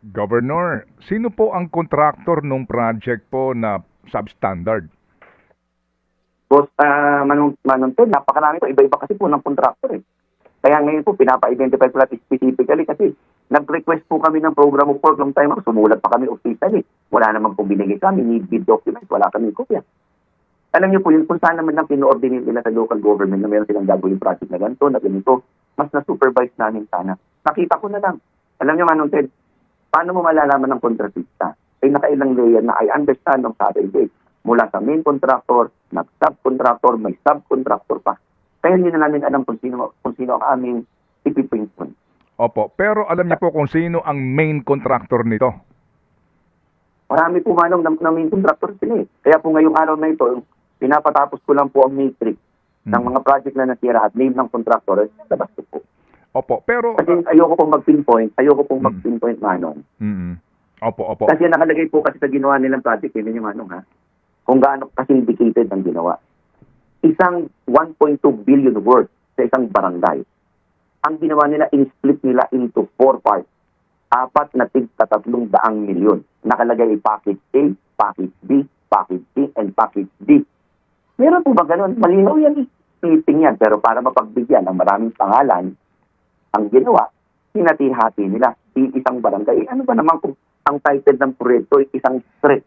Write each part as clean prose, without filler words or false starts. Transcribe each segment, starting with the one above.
Governor, sino po ang contractor nung project po na substandard? Boss, Manong Ted, napakarami po. Iba-iba kasi po ng contractor eh. Kaya ngayon po, pinapa-identify po natin specifically kasi nag-request po kami ng program of work long time ago. Sumulat pa kami officially. Wala naman po binigay kami. Need bid documents. Wala kami kopya. Alam niyo po yun, kung saan naman lang pino-ordinate nila sa local government na meron silang gagawin project na ganito, na ganito, mas na-supervise namin sana. Nakita ko na lang. Alam niyo, Manong Ted, paano mo malalaman ng kontratista? Ay nakailang layer na I understand ng sabi date. Mula sa main contractor, nag-subcontractor, may subcontractor pa. Kaya hindi na namin alam kung sino ang aming ipipinpon. Opo, pero alam niyo po kung sino ang main contractor nito? Marami po manong na main contractor sila eh. Kaya po ngayong araw na ito, pinapatapos ko lang po ang matrix ng mga project na natira at name ng contractor at labas ko po. Opo, pero... Kasi ayoko pong mag-pinpoint, Manong. Opo. Kasi nakalagay po kasi sa ginawa nilang project, yun yung Manong ha, kung gaano kasi indicated ang ginawa. Isang 1.2 billion worth sa isang barangay. Ang ginawa nila, in-split nila into 4 parts. 4 na tig-300 milyon. Nakalagay package A, package B, package C, and package D. Meron po ba ganun? Malinaw yan, splitting yan. Pero para mapagbigyan ng maraming pangalan, ang ginawa, hinati-hati nila. Isang barangay. Ano ba naman kung ang title ng proyekto ay isang street?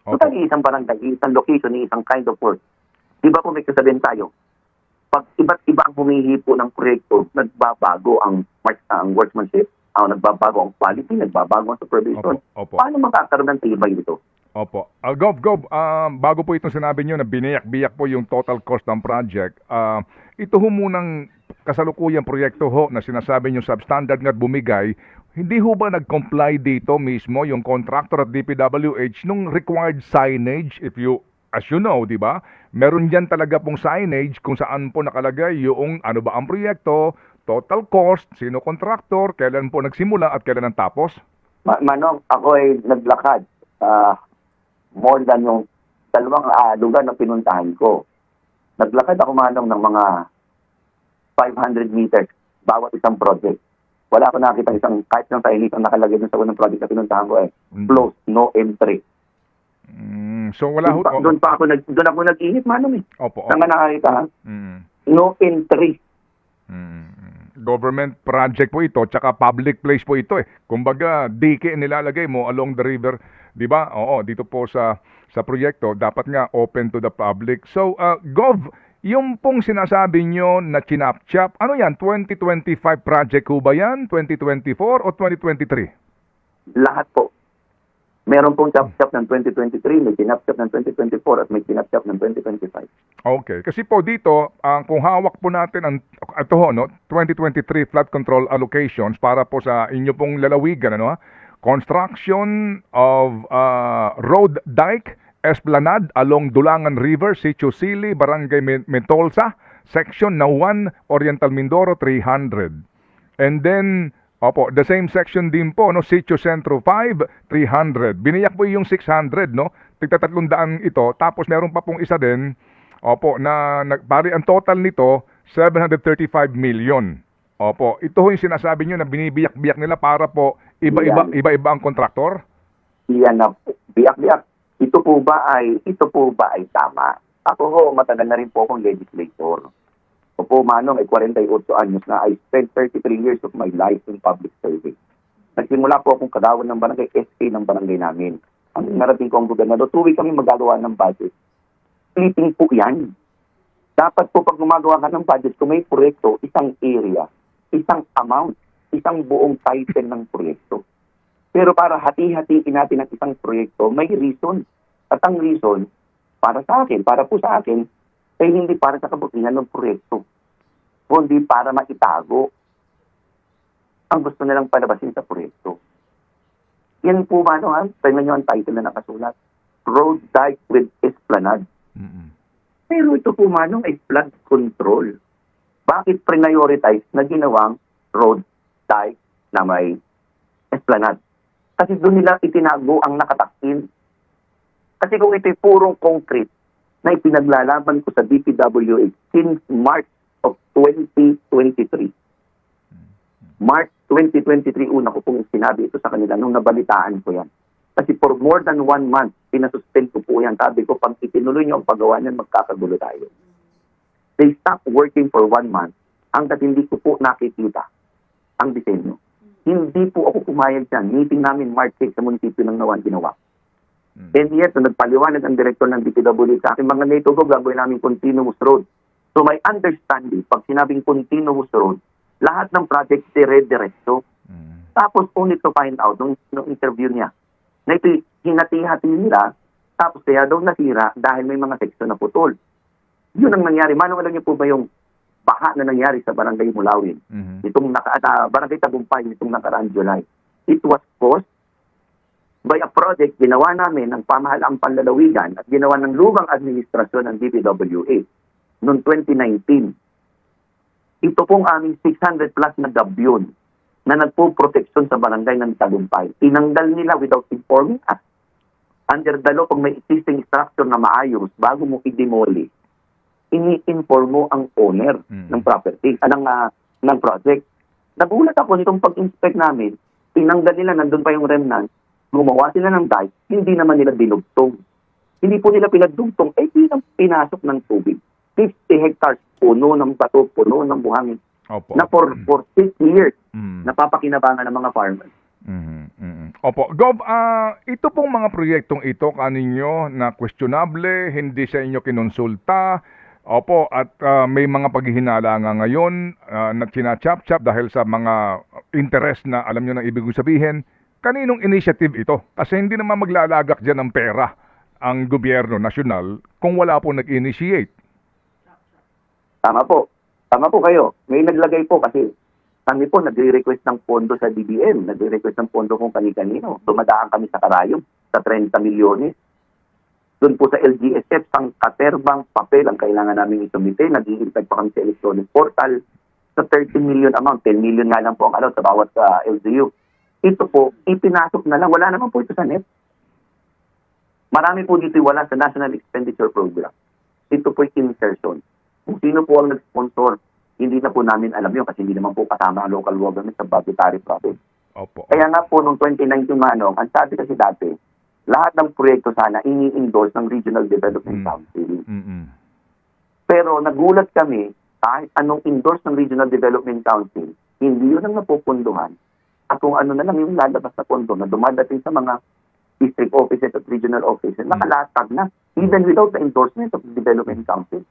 So, isang barangay, isang location, isang kind of work. Di ba kung may kasabihin tayo, pag iba't iba ang humihipo ng proyekto, nagbabago ang workmanship, nagbabago ang quality, nagbabago ang supervision. Opo. Paano makakaroon ng tibay dito? Opo. Gov, bago po itong sinabi nyo na biniyak-biyak po yung total cost ng project, ito ho munang kasalukuyang proyekto ho na sinasabi nyo substandard nga't bumigay, hindi ho ba nag-comply dito mismo yung contractor at DPWH nung required signage, as you know, di ba? Meron dyan talaga pong signage kung saan po nakalagay yung ano ba ang proyekto, total cost, sino contractor, kailan po nagsimula at kailan ang tapos? Manong, ako ay naglakad more than yung dalawang lugar na pinuntahan ko. Naglakad ako, Manong, ng mga 500 meters bawat isang project. Wala ako nakita kahit ng signage ang nakalagay dun sa unang project na pinuntahan ko closed, no entry. So wala ho... Doon ako nag-init, Manong eh. Opo. Saan nga nakakita ha? No entry. Government project po ito, tsaka public place po ito eh. Kumbaga, dike nilalagay mo along the river, di ba? Oo, dito po sa proyekto, dapat nga open to the public. So, Gov, yung pong sinasabi nyo na chinap-chap, ano yan? 2025 project ho ba yan? 2024 o 2023? Lahat po. Meron pong chap-chap ng 2023, may chinap-chap ng 2024, at may chinap-chap ng 2025. Okay. Kasi po dito, kung hawak po natin ito ho, no, 2023 flood control allocations para po sa inyo pong lalawigan, ano, construction of road dike, esplanade along Dulangan River, Sitio Sili, Barangay Mentolsa, section na 1, Oriental Mindoro, 300. And then, the same section din po, no, Sitio Centro 5, 300. Biniyak po yung 600, no? Tigta 300 ito. Tapos meron pa pong isa din, bali ang total nito, 735 million. Ito ho yung sinasabi nyo na binibiyak-biyak nila para po iba-iba ang kontraktor? Iyan na po. Biyak-biyak. Ito po ba ay tama? Ako ho, matagal na rin po akong legislator. Opo, Manong, 48 anyos na. I spent 33 years of my life in public service. Nagsimula po akong kadawan ng barangay, SK ng barangay namin. Ang narating ko ang gobernador, 2 weeks kami magagawa ng budget. Splitting po yan. Dapat po pag gumagawa ka ng budget, kung may proyekto, isang area, isang amount, isang buong title ng proyekto. Pero para hati-hatiin natin ang isang proyekto, may reason. At ang reason, para po sa akin, ay hindi para sa kabutihan ng proyekto, kundi para maitago ang gusto nilang palabasin sa proyekto. Yan po ba, tingnan nyo ang title na nakasulat, Road Dike with Esplanade. Pero ito po, Manong, ay flood control. Bakit prioritize na ginawang road dike na may esplanade? Kasi doon nila itinago ang nakatakil. Kasi kung ito'y purong concrete na ipinaglalaban ko sa DPWH since March of 2023. March 2023 una ko pong sinabi ito sa kanila nung nabalitaan ko yan. Kasi for more than 1 month, pinasuspend ko po yan. Sabi ko, pag itinuloy nyo ang paggawa niyan, magkakagulo tayo. They stopped working for 1 month hanggat hindi ko po nakikita ang disenyo. Hindi po ako pumayag dyan. Meeting namin March 6 sa munisipyo ng Nawan ginawa. And yet, nung nagpaliwanag ang direktor ng DPWH sa akin, mga NATO go, gagawin namin continuous road. So my understanding, pag sinabing continuous road, lahat ng project dire-diretso. Tapos only to find out nung interview niya na ito hinati-hati nila, tapos kaya daw nasira dahil may mga seksyon na putol. Yun ang nangyari. Manong alam niyo po ba yung baha na nangyari sa Barangay Mulawin? Itong Barangay Tagumpay, itong nakaraang July. It was caused by a project ginawa namin ng pamahalaang panlalawigan at ginawa ng lugang administrasyon ng DPWH noong 2019. Ito pong aming 600 plus na gabyon na nagpo-proteksyon sa barangay ng Tagumpay. Tinanggal nila without informing us. Under the law, kung may existing structure na maayos, bago mo i-demoli, ini-inform mo ang owner ng property, ng project. Nagulat ako nitong pag-inspect namin, tinanggal nila, nandun pa yung remnant, gumawa sila ng dike, hindi naman nila dinugtong. Hindi po nila pinagdugtong, di lang pinasok ng tubig. 50 hectares, puno ng bato, puno ng buhangin. Opo. Na for 6 years, napapakinabangan ng mga farmers. Opo. Gov, ito pong mga proyektong ito kaninyo na questionable, hindi sa inyo kinonsulta, opo, at may mga paghihinala nga ngayon na sinachap-chap dahil sa mga interest na alam nyo na ibig sabihin, kaninong initiative ito? Kasi hindi naman maglalagak dyan ng pera ang gobyerno nasyonal kung wala po nag-initiate. Tama po. Tama po kayo. May naglagay po kasi kami po nagre-request ng pondo sa DBM, nagre-request ng pondo kung kani-kanino. Dumadaan kami sa Karayom sa 30 milyones. Doon po sa LGSF, katerbang papel ang kailangan namin isumite. Nag-i-impact pa kami sa electronic portal sa 13 million amount. 10 million nga lang po ang allowed sa bawat LGU. Ito po, ipinasok na lang. Wala naman po ito sa NEP. Marami po dito wala sa National Expenditure Program. Ito po insertion. Kung sino po ang nag-sponsor, hindi na po namin alam yun kasi hindi naman po kasama ang local government sa budgetary process. Opo. Kaya nga po noong 2019 Manong, ang sabi kasi dati, lahat ng proyekto sana ini-endorse ng Regional Development Council. Pero nagulat kami, kahit anong endorse ng Regional Development Council, hindi yun ang napupunduhan. At kung ano na lang yung lalabas na pondo na dumadating sa mga district offices at regional offices, nakalatag na, even without the endorsement of the Development Council.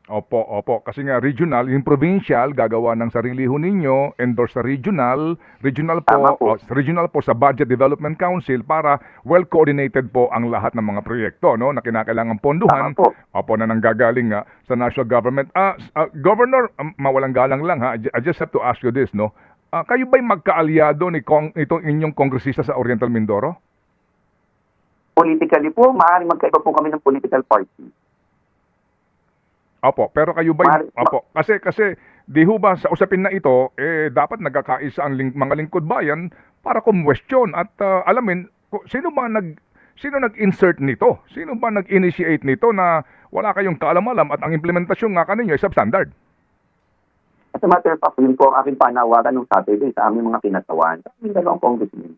Opo. Kasi nga regional, yung provincial, gagawa ng sarili ho ninyo, endorse sa regional regional po sa Budget Development Council para well-coordinated po ang lahat ng mga proyekto, no, na kinakailangan ponduhan. Opo, na nanggagaling nga sa national government. Governor, mawalang galang lang ha, I just have to ask you this, no. Kayo ba'y magkaalyado itong inyong kongresista sa Oriental Mindoro? Politically po, maaaring magkaiba po kami ng political party. Opo, pero kayo ba opo, kasi di ho ba sa usapin na ito dapat nagkakaisa ang mga lingkod bayan para kumwestiyon at alamin sino nag-insert nito? Sino ba nag-initiate nito na wala kayong kaalam-alam at ang implementasyon nga kaninyo ay substandard? As a matter of fact, yun po ang aking panawagan nung Saturday sa aming mga kinatawan. Sa aming dalawang congressmen.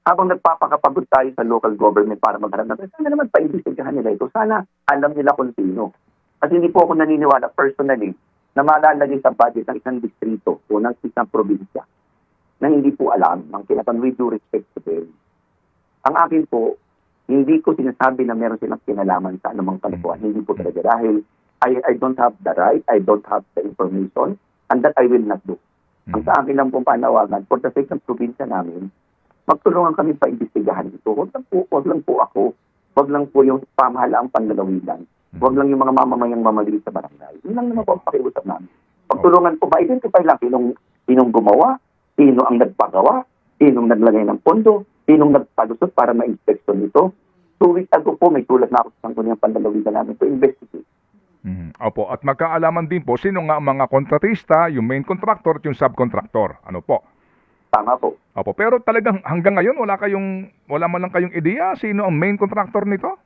Habang nagpapakapagod tayo sa local government para magharap na, sana naman pa-imbestigahan nila ito. Sana alam nila kung sino. Kasi hindi po ako naniniwala personally na malalagay sa budget ng isang distrito o ng isang probinsya na hindi po alam ng kinatan with due respect to them. Ang akin po, hindi ko sinasabi na meron silang kinalaman sa anumang kalokohan. Hindi po talaga. Dahil I don't have the right, I don't have the information, and that I will not do. Ang sa akin lang pong panawagan, for the sake ng probinsya namin, magtulungan kami pa-imbestigahan ito. Huwag lang po ako. Huwag lang po yung pamahalaang panlalawigan. Huwag lang yung mga mamamayang mamagili sa barangay. Yun lang naman po ang pakiusap namin. Pagtulungan po, ma-identify lang sinong gumawa, sino ang nagpagawa, sinong naglagay ng pondo, sinong nagpalusot para ma-inspeksyon ito. 2 weeks ago po, may sulat na ako sa Sangguniang Panlalawigan namin to investigate. Opo, at magkaalaman din po sino nga ang mga kontratista, yung main contractor at yung subcontractor. Ano po? Tama po. Opo, pero talagang hanggang ngayon wala man lang kayong ideya sino ang main contractor nito?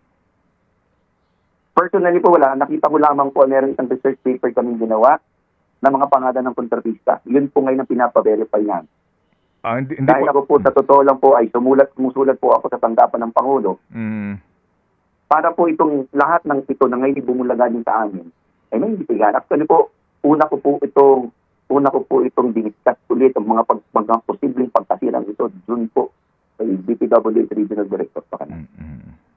Personally po wala. Nakita ko lamang po meron isang research paper kaming ginawa ng mga pangalan ng kontratista. Yun po ngayon ang pinapa-verify niyan. Hindi Dahil ako po, sa totoo lang po, ay sumusulat po ako sa tanggapan ng Pangulo para po itong lahat ng ito na ngayon bumulaga din sa amin, ay may ibitigan. Actually po, una ko po itong diniscuss ulit ang mga posibleng pagkasirang ito June po kay DPWH Regional Director pa kanina.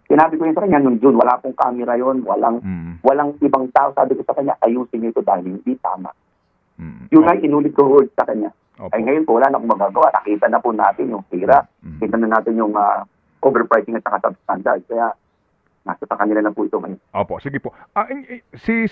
Sinabi ko yun sa kanya, nung June, wala pong camera yon, walang ibang tao. Sabi ko sa kanya, ayusin niyo ito dahil hindi tama. Yun ay inulit ko ulit sa kanya. Opo. Ay ngayon po, wala na akong magagawa. Nakita na po natin yung pira. Kita na natin yung overpricing at saka substandard. Kaya, nasa sa kanila na po ito ngayon. Opo, sige po. Si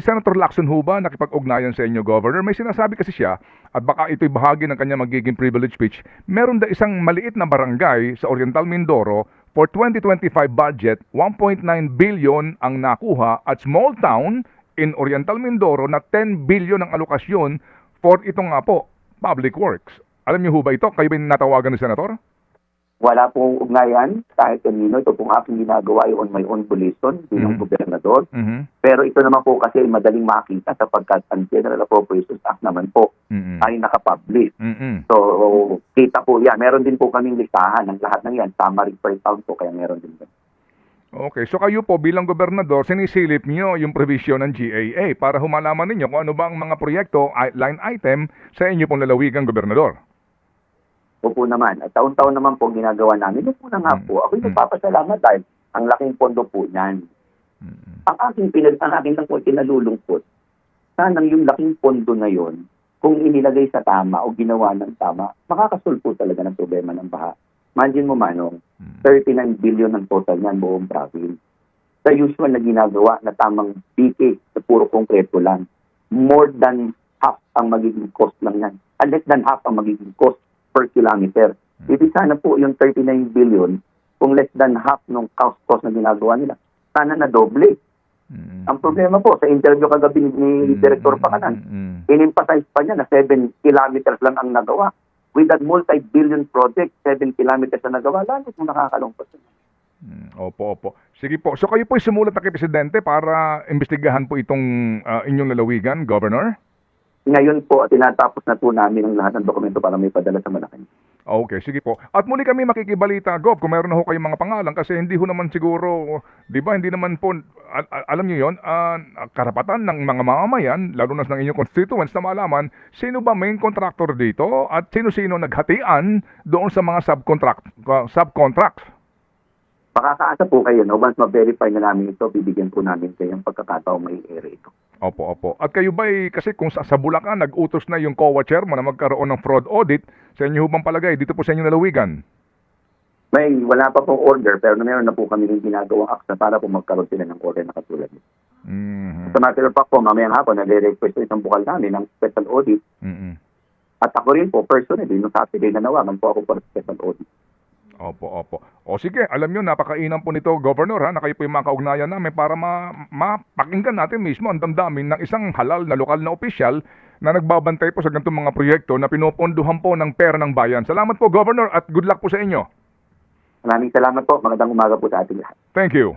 Senator Lacson ho ba nakipag-ugnayan sa inyo, Governor? May sinasabi kasi siya, at baka ito'y bahagi ng kanya magiging privilege speech, meron da isang maliit na barangay sa Oriental Mindoro for 2025 budget, 1.9 billion ang nakuha at small town in Oriental Mindoro na 10 billion ang alokasyon for itong nga po, public works. Alam niyo ho ba ito? Kayo ba natawagan ng Senator? Wala pong ugnayan kahit kanino. Ito pong aking ginagawa ay on my own volition bilang gobernador. Pero ito naman po kasi ay madaling makita sapagkat ang General Appropriations Act naman po ay nakapublish. So, kita po yan. Meron din po kaming listahan ng lahat ng yan. Summary per town po, kaya meron din. Okay, so kayo po bilang gobernador, sinisilip niyo yung provision ng GAA para humalaman ninyo kung ano ba ang mga proyekto, line item sa inyo pong lalawigang gobernador. Opo naman. At taon-taon naman po ginagawa namin. Ito po na nga po. Ako'y nagpapasalamat dahil ang laking pondo po yan. Ang aking lang po kinalulungkot, sanang yung laking pondo na yon, kung inilagay sa tama o ginawa ng tama, makakasolve talaga ng problema ng baha. Imagine mo, Manong, 39 billion ang total niyan buong province. Sa usual na ginagawa na tamang BK sa puro konkreto lang, more than half ang magiging cost lang yan. Less than half ang magiging cost per kilometer. Ibig sana po yung 39 billion, kung less than half ng cost na ginagawa nila, sana na doble. Ang problema po, sa interview kagabi ni Director Pakanan, in-emphasize pa niya na 7 kilometers lang ang nagawa. With that multi-billion project, 7 kilometers na nagawa, lalo kung nakakalungkot. Opo. Sige po. So kayo po sumulat na kay Presidente para imbestigahan po itong inyong lalawigan, Governor? Ngayon po, tinatapos na po namin ang lahat ng dokumento para may padala sa Malacanang. Okay, sige po. At muli kami makikibalita, Gov, kung meron na ho kayong mga pangalan kasi hindi ho naman siguro, di ba, hindi naman po, alam niyo yon, karapatan ng mga mamamayan, lalo na ng inyong constituents na malaman, sino ba main contractor dito at sino-sino naghatian doon sa mga subcontracts. Makakaasa po kayo, no? Once ma-verify na namin ito, bibigyan po namin kayo ng pagkakataong may ere ito. Opo. At kayo ba kasi kung sa Bulacan, nag-utos na yung COA chairman na magkaroon ng fraud audit, sa inyo bang palagay dito po sa inyong lalawigan? Wala pa pong order, pero meron na po kami yung ginagawang aksa para po magkaroon sila ng order na katulad nito. Sa matter of fact po, mamayang hapon, nag-request isang bukal namin ng special audit. At ako rin po, personally, no Saturday na nawagan po ako for special audit. Opo. O sige, alam nyo, napakainam po nito, Governor, na kayo po yung mga kaugnayan namin para mapakinggan natin mismo ang damdamin ng isang halal na lokal na opisyal na nagbabantay po sa ganitong mga proyekto na pinuponduhan po ng pera ng bayan. Salamat po, Governor, at good luck po sa inyo. Maraming salamat po. Magandang umaga po sa ating lahat. Thank you.